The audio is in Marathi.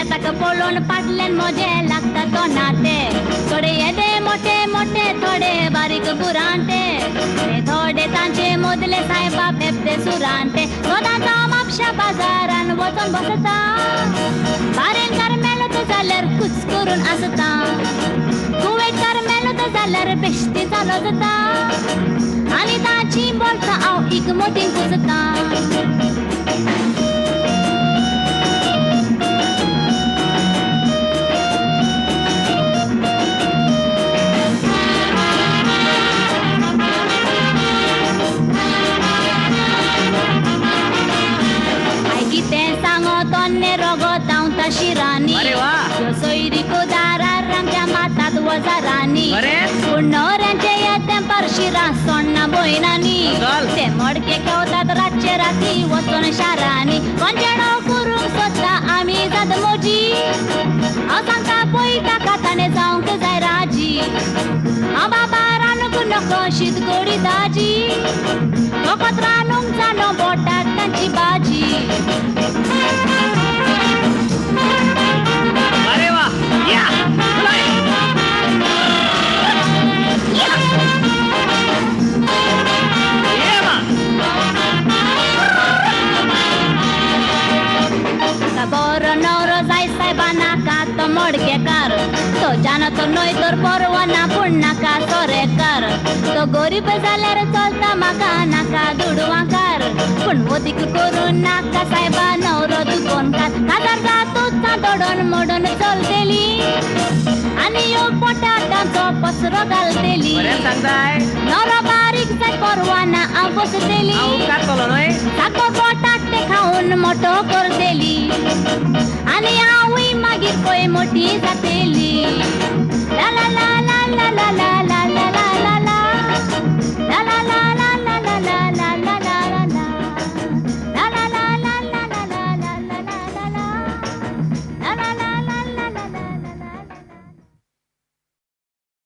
शेताक पळून पाटल्यान मोजे लागता तोंडाते थोडे येदे मोठे मोठे थोडे बारीक बुरांटे थोडे तांचे मोदले सायबा पेपते सुरांटे सोदांचो म्हापशा बाजारान वचून बसता बारेंकार मेलो जाल्यार कुच करून आसता कुवेकार मेलो जाल्यार बेश्टी चालो जाता आनी ताची बोलता हांव एक मोतीन पुजता शिरानी सोयरीको दारार आमच्या मातात वजारांनी पुण्णोऱ्यांचे येते परशिरा सोण्णा बोयनांनी ते मडके खेवतात रातचे राती वचून शारांनी कोणचेडो करूंक सोदता आमी जात मोजी हांव सांगता पळयता काताने जावंक जाय राजी हांव बाबा रानूक नको शीत गोडी दाजी फकत रानूंक जाणो बोटाक तांची भाजी अरे वा या बरो नवरो जाय सायबाना का तो मोडकेकार तो जानो तो न्हय तर परवाना पूण नाका सोरेकार तो गरीब जाल्यार चलता म्हाका नाका दुडवांकार पूण मोदीक करून नाका सायबा नवरो दुकोनकार काजार जातूच दडोन मोडून चलतेली आनी ह्यो पोटाटांचो पसरो घालतेली नवरो बारीक जाय परवाना हांव बसतेली ताको पोटाट ते खाऊन मोठो करतेली आनी हांवूय मागीर पळय मोठी जातेली